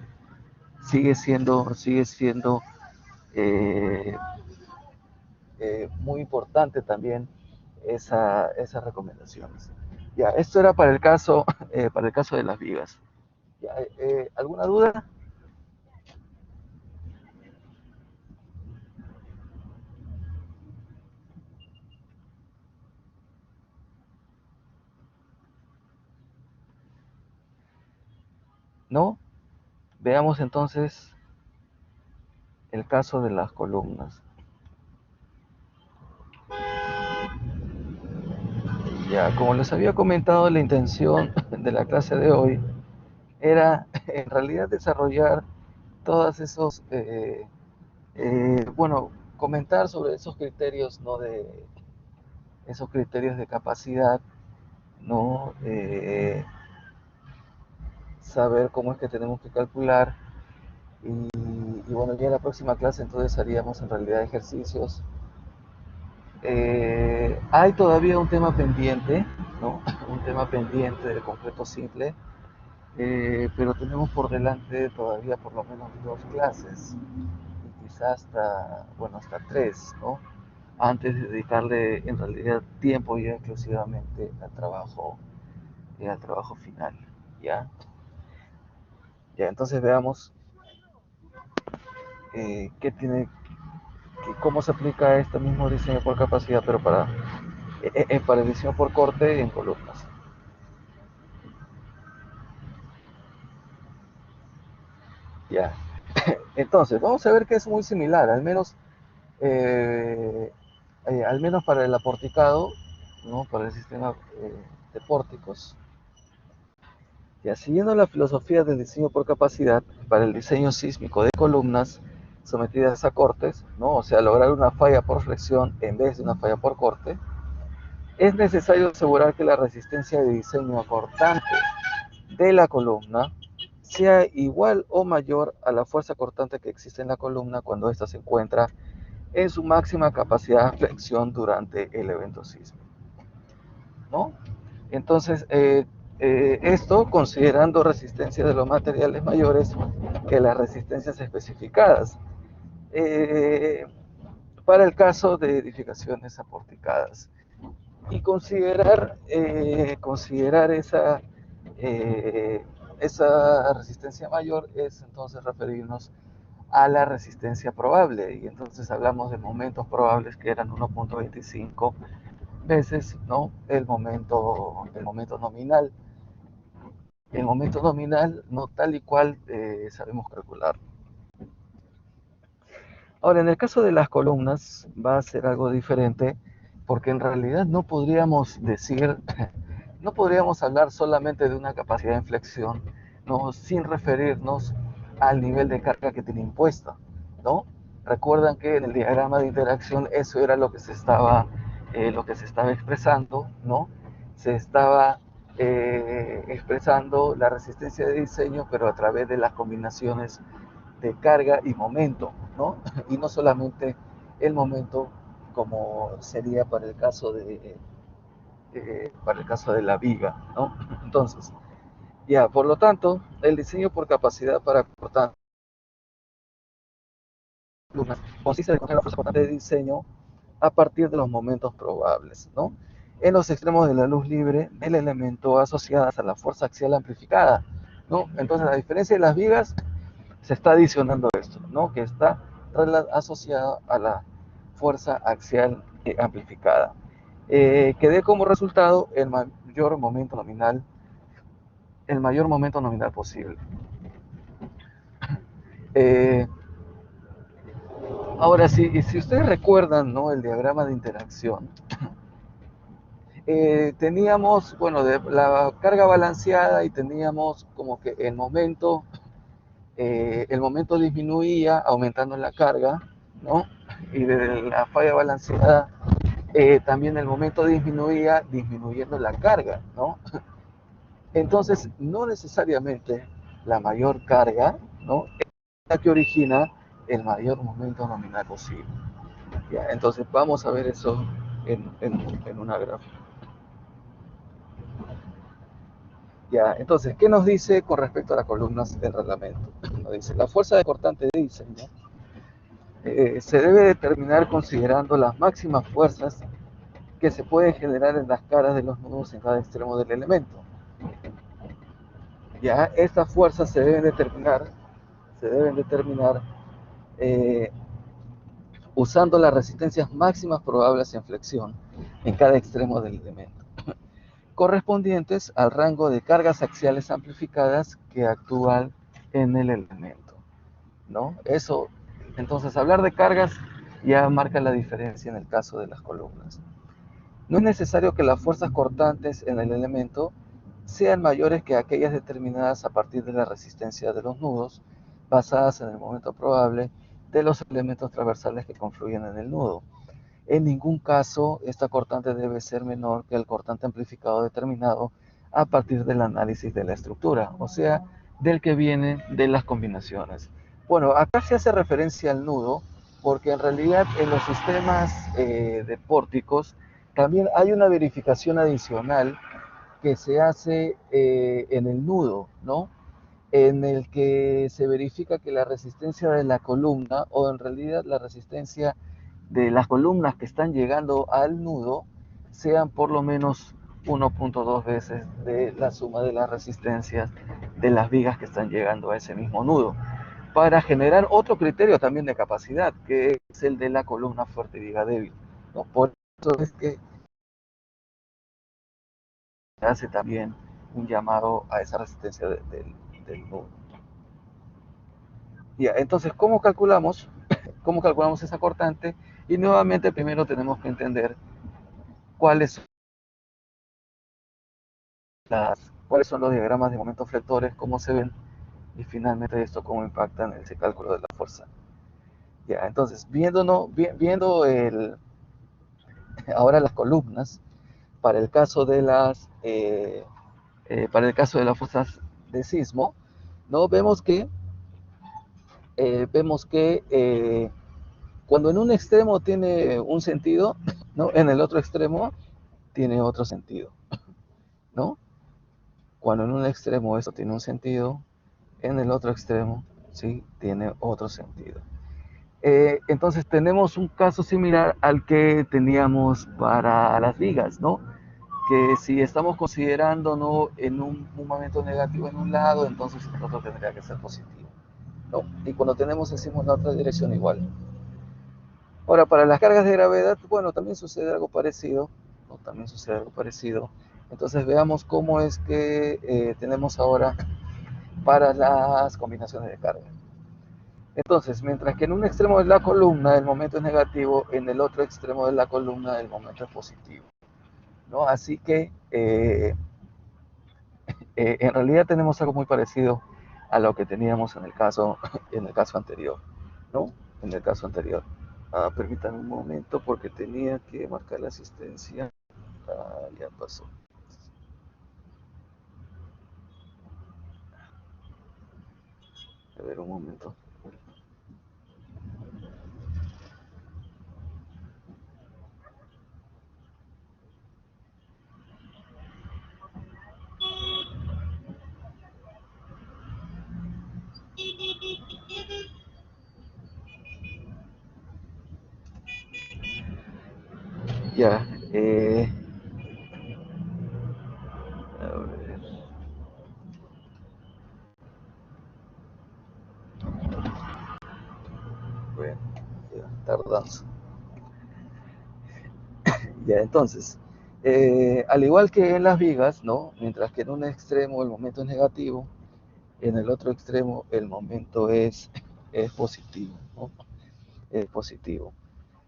sigue siendo eh, muy importante también esas recomendaciones. Ya, esto era para el caso de las vigas. Ya, ¿alguna duda? ¿No? Veamos entonces el caso de las columnas. Ya, como les había comentado, la intención de la clase de hoy era en realidad desarrollar todas esos Bueno, comentar sobre esos criterios, ¿no? Esos criterios de capacidad, ¿no? Saber cómo es que tenemos que calcular y bueno, ya en la próxima clase entonces haríamos en realidad ejercicios. Hay todavía un tema pendiente, ¿no? Un tema pendiente del concreto simple, pero tenemos por delante todavía por lo menos dos clases y quizás hasta, bueno, hasta tres, ¿no? Antes de dedicarle en realidad tiempo ya exclusivamente al trabajo final, ¿ya? Ya, entonces veamos qué tiene, cómo se aplica este mismo diseño por capacidad, pero para el diseño por corte en columnas. Ya, entonces vamos a ver que es muy similar, eh, al menos para el aporticado, ¿no? Para el sistema de pórticos. Ya, siguiendo la filosofía del diseño por capacidad, para el diseño sísmico de columnas sometidas a cortes, ¿no? O sea, lograr una falla por flexión en vez de una falla por corte, es necesario asegurar que la resistencia de diseño cortante de la columna sea igual o mayor a la fuerza cortante que existe en la columna cuando ésta se encuentra en su máxima capacidad de flexión durante el evento sísmico, ¿no? Entonces, esto considerando resistencia de los materiales mayores que las resistencias especificadas eh, para el caso de edificaciones aporticadas y considerar eh, esa resistencia mayor es entonces referirnos a la resistencia probable y entonces hablamos de momentos probables que eran 1.25 veces, ¿no? El momento nominal no tal y cual sabemos calcular. Ahora, en el caso de las columnas va a ser algo diferente porque en realidad no podríamos decir, no podríamos hablar solamente de una capacidad de inflexión, ¿no? Sin referirnos al nivel de carga que tiene impuesta, ¿no? Recuerdan que en el diagrama de interacción eso era lo que se estaba expresando, ¿no? Se estaba expresando la resistencia de diseño, pero a través de las combinaciones de carga y momento, ¿no? Y no solamente el momento como sería para el caso de la viga, ¿no? Entonces, ya, por lo tanto, el diseño por capacidad para cortar columnas consiste en encontrar la fuerza cortante de diseño a partir de los momentos probables, ¿no? En los extremos de la luz libre del elemento asociadas a la fuerza axial amplificada, ¿no? Entonces, a diferencia de las vigas, se está adicionando esto, ¿no? Que está asociado a la fuerza axial amplificada, que dé como resultado el mayor momento nominal posible. Eh, Ahora, si ustedes recuerdan, ¿no? El diagrama de interacción, teníamos, bueno, de la carga balanceada y teníamos como que el momento disminuía aumentando la carga, ¿no? Y de la falla balanceada también el momento disminuía disminuyendo la carga, ¿no? Entonces, no necesariamente la mayor carga, ¿no? Es la que origina el mayor momento nominal posible. ¿Ya? Entonces, vamos a ver eso en una gráfica. Ya, entonces, ¿qué nos dice con respecto a las columnas del reglamento? Nos dice, la fuerza de cortante de diseño se debe determinar considerando las máximas fuerzas que se pueden generar en las caras de los nudos en cada extremo del elemento. Ya estas fuerzas se deben determinar eh, usando las resistencias máximas probables en flexión en cada extremo del elemento, correspondientes al rango de cargas axiales amplificadas que actúan en el elemento, ¿no? Eso, entonces, hablar de cargas ya marca la diferencia en el caso de las columnas. No es necesario que las fuerzas cortantes en el elemento sean mayores que aquellas determinadas a partir de la resistencia de los nudos, basadas en el momento probable de los elementos transversales que confluyen en el nudo. En ningún caso esta cortante debe ser menor que el cortante amplificado determinado a partir del análisis de la estructura, o sea, del que viene de las combinaciones. Bueno, acá se hace referencia al nudo porque en realidad en los sistemas de pórticos también hay una verificación adicional que se hace en el nudo, ¿no? En el que se verifica que la resistencia de la columna, o en realidad la resistencia de las columnas que están llegando al nudo, sean por lo menos 1.2 veces de la suma de las resistencias de las vigas que están llegando a ese mismo nudo, para generar otro criterio también de capacidad, que es el de la columna fuerte y viga débil, ¿no? Por eso es que se hace también un llamado a esa resistencia del nudo. Ya, entonces, ¿cómo calculamos esa cortante? Y nuevamente primero tenemos que entender cuáles cuáles son los diagramas de momentos flectores, cómo se ven, y finalmente esto cómo impacta en ese cálculo de la fuerza. Ya, entonces, viendo ahora las columnas, para el caso de para el caso de las fuerzas de sismo, ¿no? Vemos que cuando en un extremo tiene un sentido, ¿no? En el otro extremo tiene otro sentido, ¿no? Cuando en un extremo esto tiene un sentido, en el otro extremo, ¿sí? Tiene otro sentido. Entonces tenemos un caso similar al que teníamos para las vigas, ¿no? Que si estamos considerando, ¿no? En un momento negativo en un lado, entonces el otro tendría que ser positivo, ¿no? Y cuando tenemos encima en la otra dirección igual. Ahora, para las cargas de gravedad, bueno, también sucede algo parecido, ¿no? También sucede algo parecido. Entonces veamos cómo es que tenemos ahora para las combinaciones de carga. Entonces, mientras que en un extremo de la columna el momento es negativo, en el otro extremo de la columna el momento es positivo, ¿no? Así que en realidad tenemos algo muy parecido a lo que teníamos en el caso anterior, ¿no? En el caso anterior. Permítanme un momento porque tenía que marcar la asistencia. Ya pasó. A ver, un momento. Ya, a ver, bueno, ya, tardanza. Ya, entonces, al igual que en las vigas, ¿no? Mientras que en un extremo el momento es negativo, en el otro extremo el momento es positivo, ¿no? Es positivo.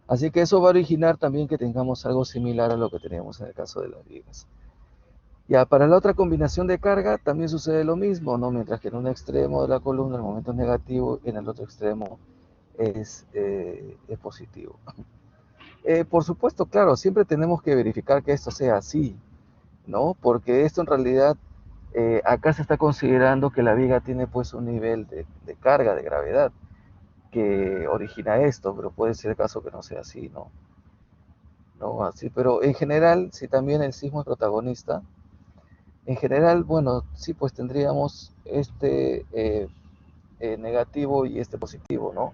Así que eso va a originar también que tengamos algo similar a lo que teníamos en el caso de las vigas. Ya, para la otra combinación de carga también sucede lo mismo, ¿no? Mientras que en un extremo de la columna el momento es negativo, en el otro extremo es positivo. Por supuesto, claro, siempre tenemos que verificar que esto sea así, ¿no? Porque esto en realidad, acá se está considerando que la viga tiene pues un nivel de carga, de gravedad, que origina esto, pero puede ser el caso que no sea así, ¿no? No así, pero en general, si también el sismo es protagonista, en general, bueno, sí, pues tendríamos negativo y este positivo, ¿no?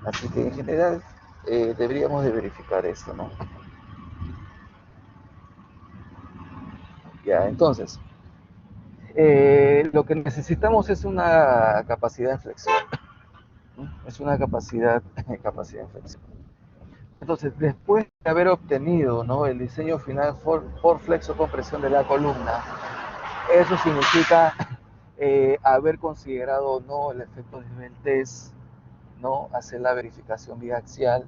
Así que en general deberíamos de verificar esto, ¿no? Ya, entonces, lo que necesitamos es una capacidad de flexión, ¿no? Es una capacidad de flexión. Entonces, después de haber obtenido, ¿no? El diseño final por flexo-compresión de la columna, eso significa haber considerado o no el efecto de Nivel-Test, ¿no? Hacer la verificación biaxial,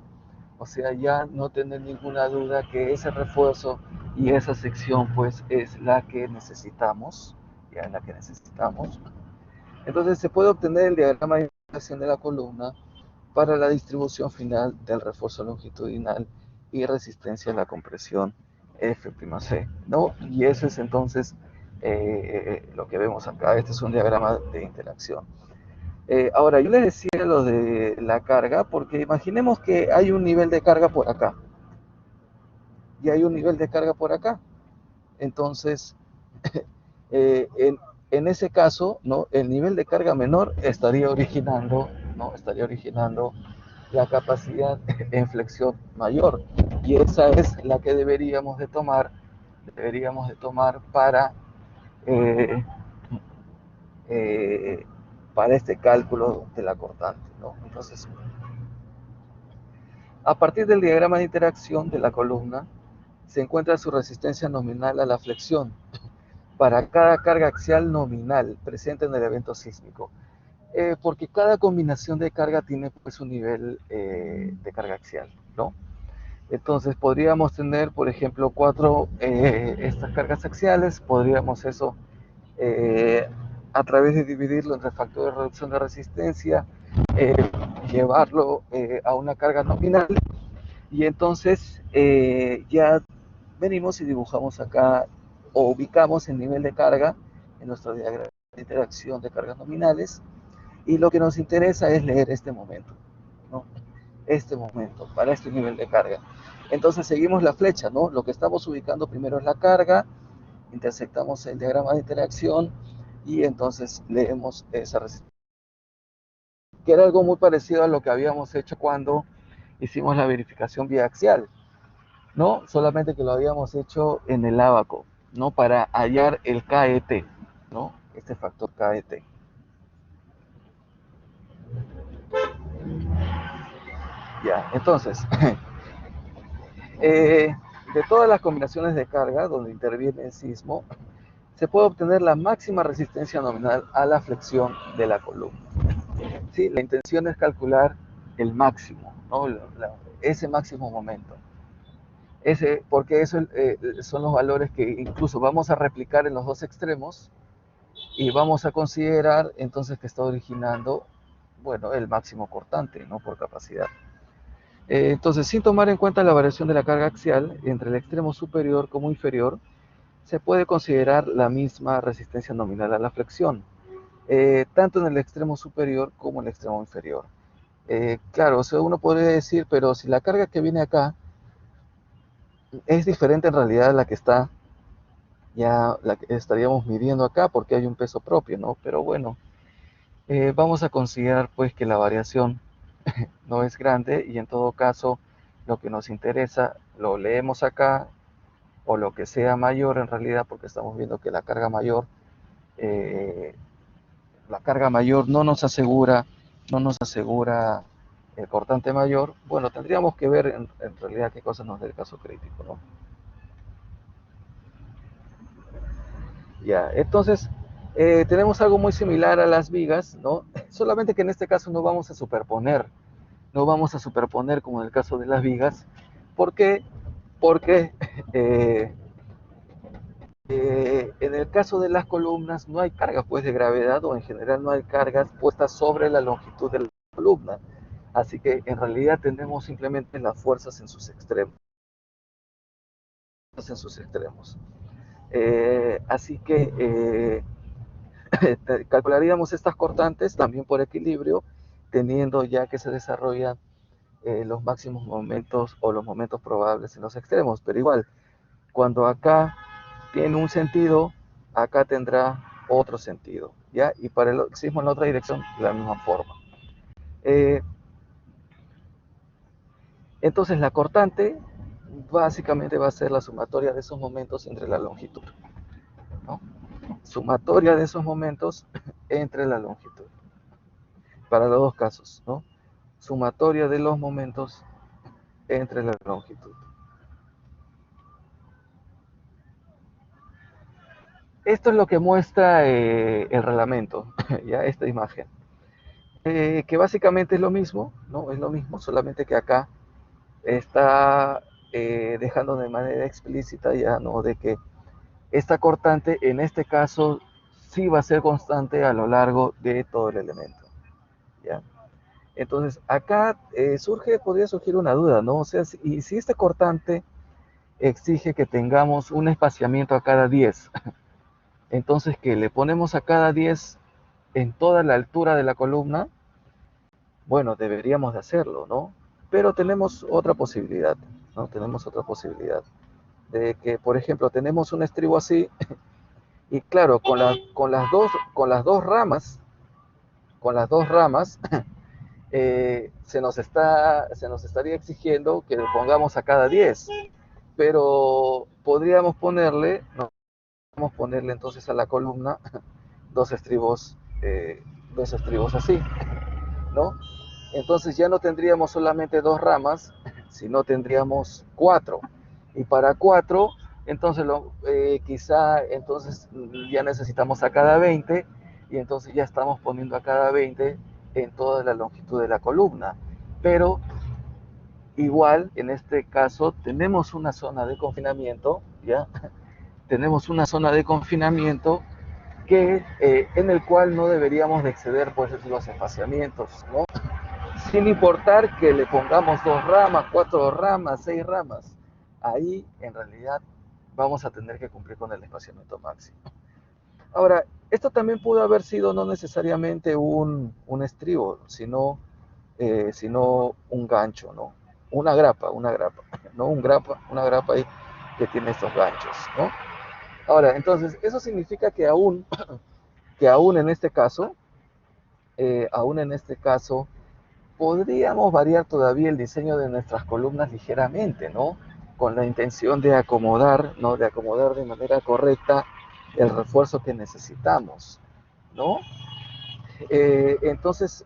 o sea, ya no tener ninguna duda que ese refuerzo y esa sección pues es la que necesitamos, ya es la que necesitamos. Entonces se puede obtener el diagrama de integración de la columna para la distribución final del refuerzo longitudinal y resistencia a la compresión F'C, ¿no? Y eso es entonces lo que vemos acá. Este es un diagrama de interacción. Ahora, yo les decía lo de la carga, porque imaginemos que hay un nivel de carga por acá y hay un nivel de carga por acá. Entonces, en ese caso, ¿no? El nivel de carga menor estaría originando, ¿no? Estaría originando la capacidad en flexión mayor. Y esa es la que deberíamos de tomar eh, eh, para este cálculo de la cortante, ¿no? Entonces, a partir del diagrama de interacción de la columna, se encuentra su resistencia nominal a la flexión para cada carga axial nominal presente en el evento sísmico. Porque cada combinación de carga tiene pues un nivel de carga axial, ¿no? Entonces podríamos tener, por ejemplo, cuatro estas cargas axiales, podríamos eso eh, a través de dividirlo entre factor de reducción de resistencia, eh, llevarlo a una carga nominal y entonces ya venimos y dibujamos acá o ubicamos el nivel de carga en nuestro diagrama de interacción de cargas nominales y lo que nos interesa es leer este momento, ¿no? Este momento, para este nivel de carga. Entonces seguimos la flecha, ¿no? Lo que estamos ubicando primero es la carga, intersectamos el diagrama de interacción y entonces leemos esa resistencia. Que era algo muy parecido a lo que habíamos hecho cuando hicimos la verificación biaxial, ¿no? Solamente que lo habíamos hecho en el ábaco, ¿no? Para hallar el KET, ¿no? Este factor KET. Ya, entonces, de todas las combinaciones de carga donde interviene el sismo, se puede obtener la máxima resistencia nominal a la flexión de la columna. ¿Sí? La intención es calcular el máximo, ¿no? Ese máximo momento. Porque eso son los valores que incluso vamos a replicar en los dos extremos y vamos a considerar entonces que está originando, bueno, el máximo cortante, ¿no? Por capacidad. Entonces, sin tomar en cuenta la variación de la carga axial entre el extremo superior como inferior, se puede considerar la misma resistencia nominal a la flexión, tanto en el extremo superior como en el extremo inferior. Claro, o sea, uno podría decir, pero si la carga que viene acá es diferente en realidad a la que está, ya la que estaríamos midiendo acá porque hay un peso propio, ¿no? Pero bueno, vamos a considerar pues que la variación no es grande y en todo caso lo que nos interesa lo leemos acá o lo que sea mayor en realidad porque estamos viendo que eh, la carga mayor no nos asegura el cortante mayor. Bueno, tendríamos que ver en realidad qué cosa nos da el caso crítico, ¿no? Ya, entonces tenemos algo muy similar a las vigas, ¿no? Solamente que en este caso no vamos a superponer como en el caso de las vigas. ¿Por qué? Porque eh, en el caso de las columnas no hay carga pues de gravedad o en general no hay cargas puestas sobre la longitud de la columna. Así que en realidad tenemos simplemente las fuerzas en sus extremos. En sus extremos. Así que calcularíamos estas cortantes también por equilibrio, teniendo ya que se desarrollan los máximos momentos o los momentos probables en los extremos. Pero igual, cuando acá tiene un sentido, acá tendrá otro sentido, ¿ya? Y para el sismo en la otra dirección, de la misma forma. Eh, entonces, la cortante básicamente va a ser la sumatoria de esos momentos entre la longitud, ¿no? Sumatoria de esos momentos entre la longitud, para los dos casos, ¿no? Sumatoria de los momentos entre la longitud. Esto es lo que muestra el reglamento, ya esta imagen, que básicamente es lo mismo, ¿no? Es lo mismo, solamente que acá está dejando de manera explícita ya, ¿no? De que esta cortante en este caso sí va a ser constante a lo largo de todo el elemento, ¿ya? Entonces, acá podría surgir una duda, ¿no? O sea, si este cortante exige que tengamos un espaciamiento a cada 10, entonces que le ponemos a cada 10 en toda la altura de la columna, bueno, deberíamos de hacerlo, ¿no? Pero tenemos otra posibilidad, ¿no? Tenemos otra posibilidad de que, por ejemplo, tenemos un estribo así y claro, con las dos ramas se nos estaría exigiendo que le pongamos a cada 10, pero podríamos ponerle, ¿no? Podemos ponerle entonces a la columna dos estribos, eh, dos estribos así, ¿no? Entonces ya no tendríamos solamente dos ramas, sino tendríamos cuatro. Y para cuatro, entonces quizá entonces ya necesitamos a cada 20 y entonces ya estamos poniendo a cada 20 en toda la longitud de la columna. Pero igual, en este caso, tenemos una zona de confinamiento, ¿ya? Tenemos una zona de confinamiento en el cual no deberíamos de exceder pues los espaciamientos, ¿no? Sin importar que le pongamos dos ramas, cuatro ramas, seis ramas. Ahí en realidad vamos a tener que cumplir con el espaciamiento máximo. Ahora, esto también pudo haber sido no necesariamente un estribo, sino un gancho, ¿no? Una grapa, ¿no? Una grapa ahí que tiene estos ganchos, ¿no? Ahora, entonces, eso significa que aún en este caso, podríamos variar todavía el diseño de nuestras columnas ligeramente, ¿no? Con la intención de acomodar, ¿no? De acomodar de manera correcta el refuerzo que necesitamos, ¿no? Entonces,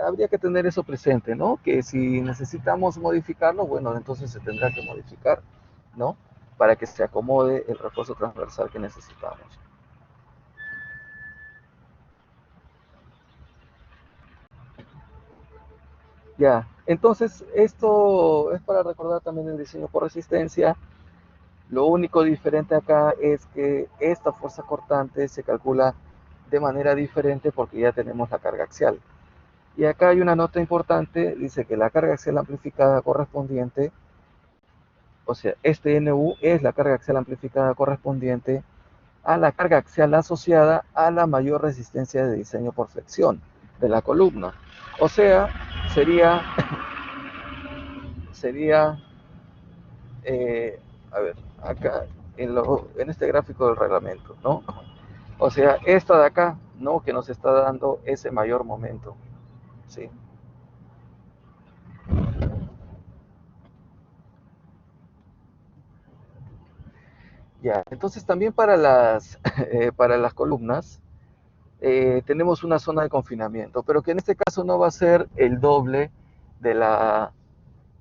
habría que tener eso presente, ¿no? Que si necesitamos modificarlo, bueno, entonces se tendrá que modificar, ¿no? Para que se acomode el refuerzo transversal que necesitamos. Ya, entonces esto es para recordar también el diseño por resistencia. Lo único diferente acá es que esta fuerza cortante se calcula de manera diferente porque ya tenemos la carga axial. Y acá hay una nota importante, dice que la carga axial amplificada correspondiente, o sea, este NU es la carga axial amplificada correspondiente a la carga axial asociada a la mayor resistencia de diseño por flexión de la columna. O sea, sería, sería a ver, acá en este gráfico del reglamento, ¿no? O sea, esta de acá, ¿no? Que nos está dando ese mayor momento, ¿sí? Ya, entonces también para las columnas tenemos una zona de confinamiento, pero que en este caso no va a ser el doble de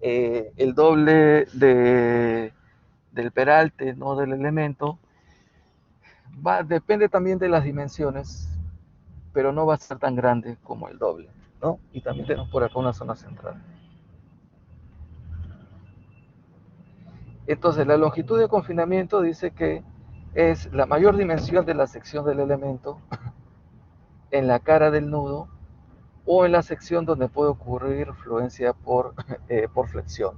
el doble del peralte, ¿no? Del elemento. Depende también de las dimensiones, pero no va a ser tan grande como el doble, ¿no? Y también tenemos por acá una zona central. Entonces, la longitud de confinamiento dice que es la mayor dimensión de la sección del elemento en la cara del nudo o en la sección donde puede ocurrir fluencia por flexión.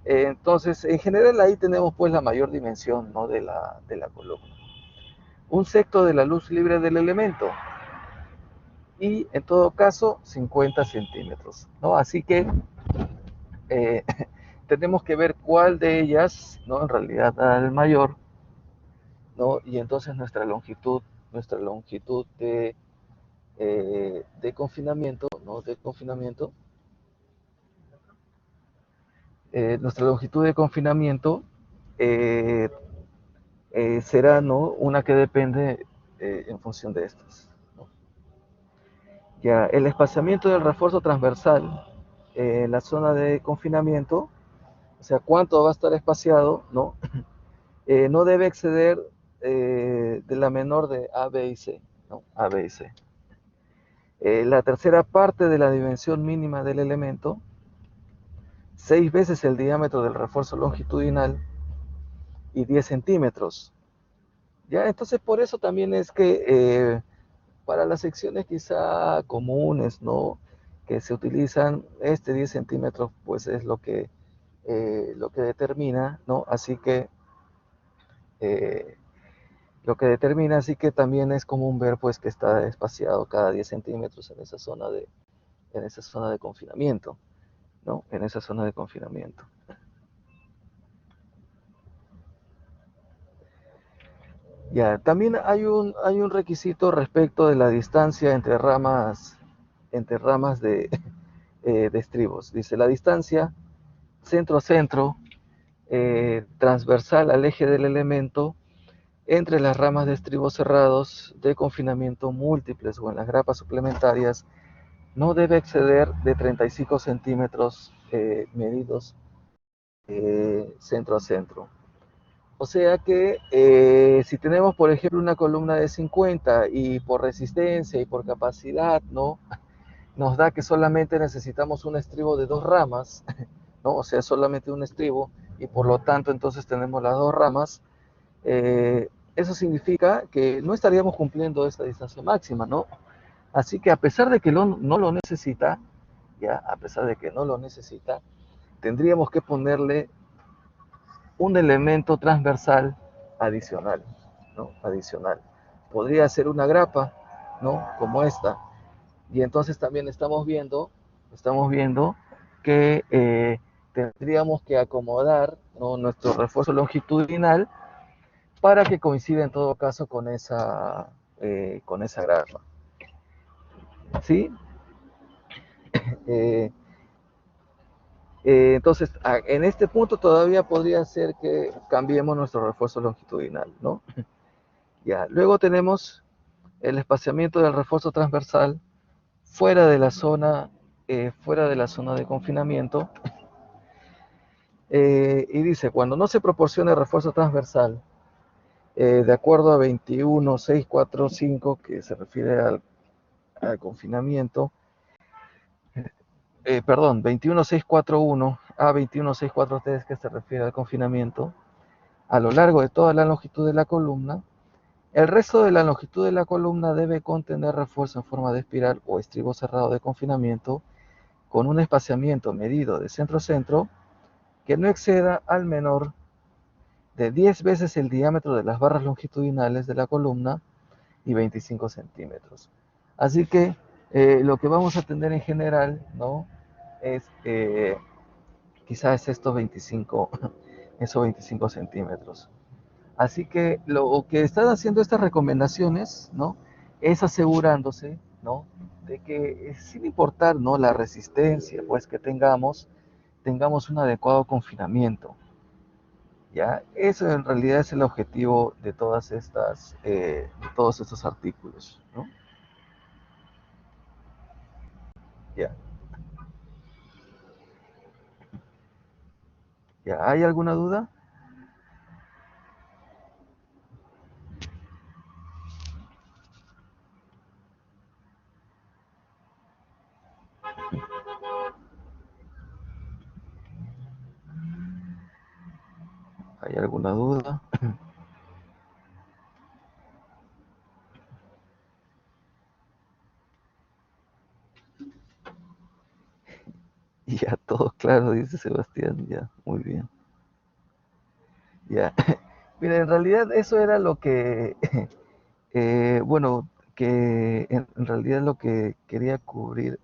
Entonces, en general ahí tenemos pues la mayor dimensión, ¿no? de la columna. Un sexto de la luz libre del elemento y en todo caso 50 centímetros, ¿no? Así que eh, tenemos que ver cuál de ellas, ¿no? En realidad da el mayor, ¿no? Y entonces nuestra longitud de confinamiento, ¿no? De confinamiento, nuestra longitud de confinamiento eh, será, ¿no? Una que depende en función de estas, ¿no? Ya, el espaciamiento del refuerzo transversal en la zona de confinamiento, o sea, cuánto va a estar espaciado, ¿no? No debe exceder de la menor de A, B y C, ¿no? A, B y C. La tercera parte de la dimensión mínima del elemento, 6 veces el diámetro del refuerzo longitudinal y 10 centímetros. ¿Ya? Entonces, por eso también es que para las secciones quizá comunes, ¿no? que se utilizan, este 10 centímetros pues es lo que determina, ¿no? Así que lo que determina, así que también es común ver pues que está espaciado cada 10 centímetros en esa zona de confinamiento, ¿no? En esa zona de confinamiento. Ya, también hay un requisito respecto de la distancia entre ramas de estribos. Dice, la distancia centro a centro, transversal al eje del elemento, entre las ramas de estribos cerrados de confinamiento múltiples o en las grapas suplementarias, no debe exceder de 35 centímetros medidos centro a centro. O sea que si tenemos, por ejemplo, una columna de 50 y por resistencia y por capacidad, ¿no? Nos da que solamente necesitamos un estribo de dos ramas, ¿no? O sea, solamente un estribo, y por lo tanto entonces tenemos las dos ramas. Eso significa que no estaríamos cumpliendo esta distancia máxima, ¿no? Así que a pesar de que no lo necesita, ya, a pesar de que no lo necesita, tendríamos que ponerle un elemento transversal adicional, ¿no? Adicional. Podría ser una grapa, ¿no? Como esta. Y entonces también estamos viendo que tendríamos que acomodar, ¿no? Nuestro refuerzo longitudinal para que coincida en todo caso con esa grapa. ¿Sí? Eh, entonces, en este punto todavía podría ser que cambiemos nuestro refuerzo longitudinal, ¿no? Ya, luego tenemos el espaciamiento del refuerzo transversal fuera de la zona de confinamiento. Y dice, cuando no se proporcione refuerzo transversal, de acuerdo a 21.645, que se refiere al confinamiento, perdón, 21.641 a 21.643, que se refiere al confinamiento, a lo largo de toda la longitud de la columna, el resto de la longitud de la columna debe contener refuerzo en forma de espiral o estribo cerrado de confinamiento con un espaciamiento medido de centro a centro que no exceda al menor de 10 veces el diámetro de las barras longitudinales de la columna y 25 centímetros. Así que lo que vamos a tener en general, ¿no? Es quizás esos 25 centímetros. Así que lo que están haciendo estas recomendaciones, ¿no? Es asegurándose, ¿no? De que sin importar, ¿no? La resistencia, pues que tengamos un adecuado confinamiento, ¿ya? Eso en realidad es el objetivo de de todos estos artículos, ¿no? ¿Ya? ¿Ya? ¿Hay alguna duda? ¿Hay alguna duda? Ya, todo claro, dice Sebastián, ya, muy bien. Ya. Mira, en realidad eso era lo que, bueno, que en realidad lo que quería cubrir